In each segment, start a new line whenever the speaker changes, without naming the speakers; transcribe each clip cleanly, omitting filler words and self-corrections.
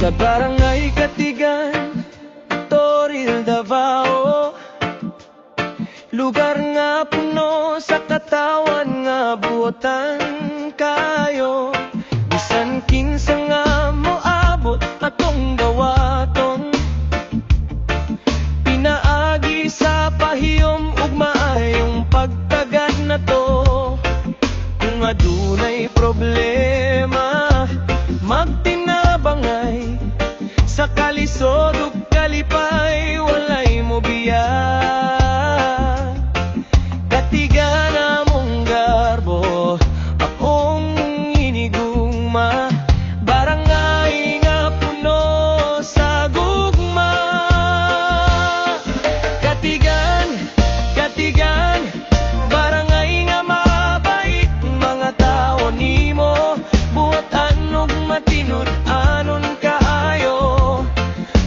Sa barangay Katigan, Toril, Davao, lugar nga puno sa katawan nga buotan kayo. Bisan kinsa nga moabot atong gawaton, pinaagi sa pahiyom ug maayong pagtagad na to. Kung adunay problema, magtinabangay sa kalisod ug kalipay, walay mo biya. Katigan among garbo, akong inigugma, barangay nga puno sa gugma. Katigan, Katigan, barangay nga mabait, mga tao nimo buhatan ug matinod anon kaayo.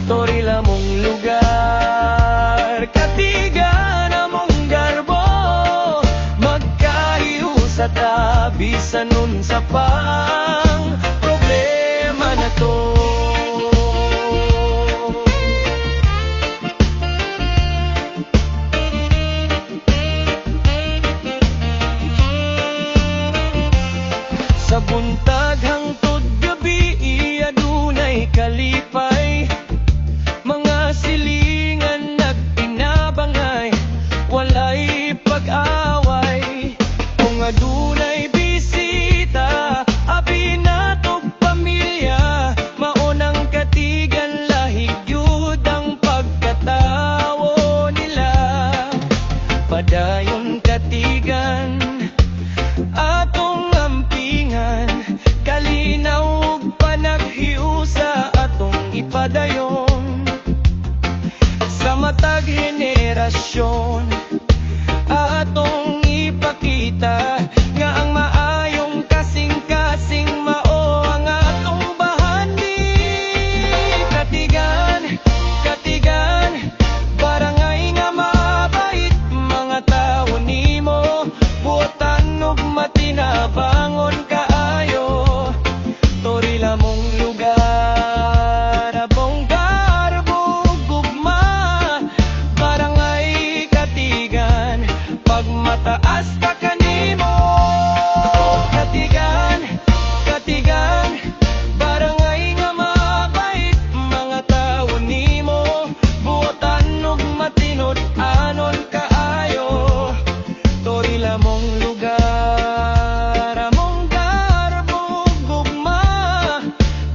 Toril among lugar, Katigan among garbo, magkahiusa ta bisan unsa pang problema na to. Sa buntag hangtod gabi, adunay kalipay, mga silingan nagpinabangay, walay pag-away. Kung adunay bisita, abi natog pamilya, maunang Katigan lahig yud ang pagkatawo nila. Padayon Katigan atong ampingan, kalinaw ug panaghiusa atong ipadayon sa matag henerasyon. Atong ipakita nga ang maayong kasing-kasing mao ang atong bahandi. Katigan, Katigan, barangay nga mabait, mga tao nimo buotan ug matinabangon kaayo. Toril among lugar, abong garbo gugma, barangay Katigan, pagmataas ta kanimo. Katigan, Katigan, barangay nga mabait, mga tao nimo buotan ug matinod anon kaayo. Toril among lugar, among garbo gugma,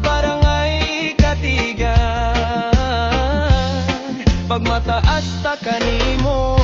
barangay Katigan, pagmataas ta kanimo.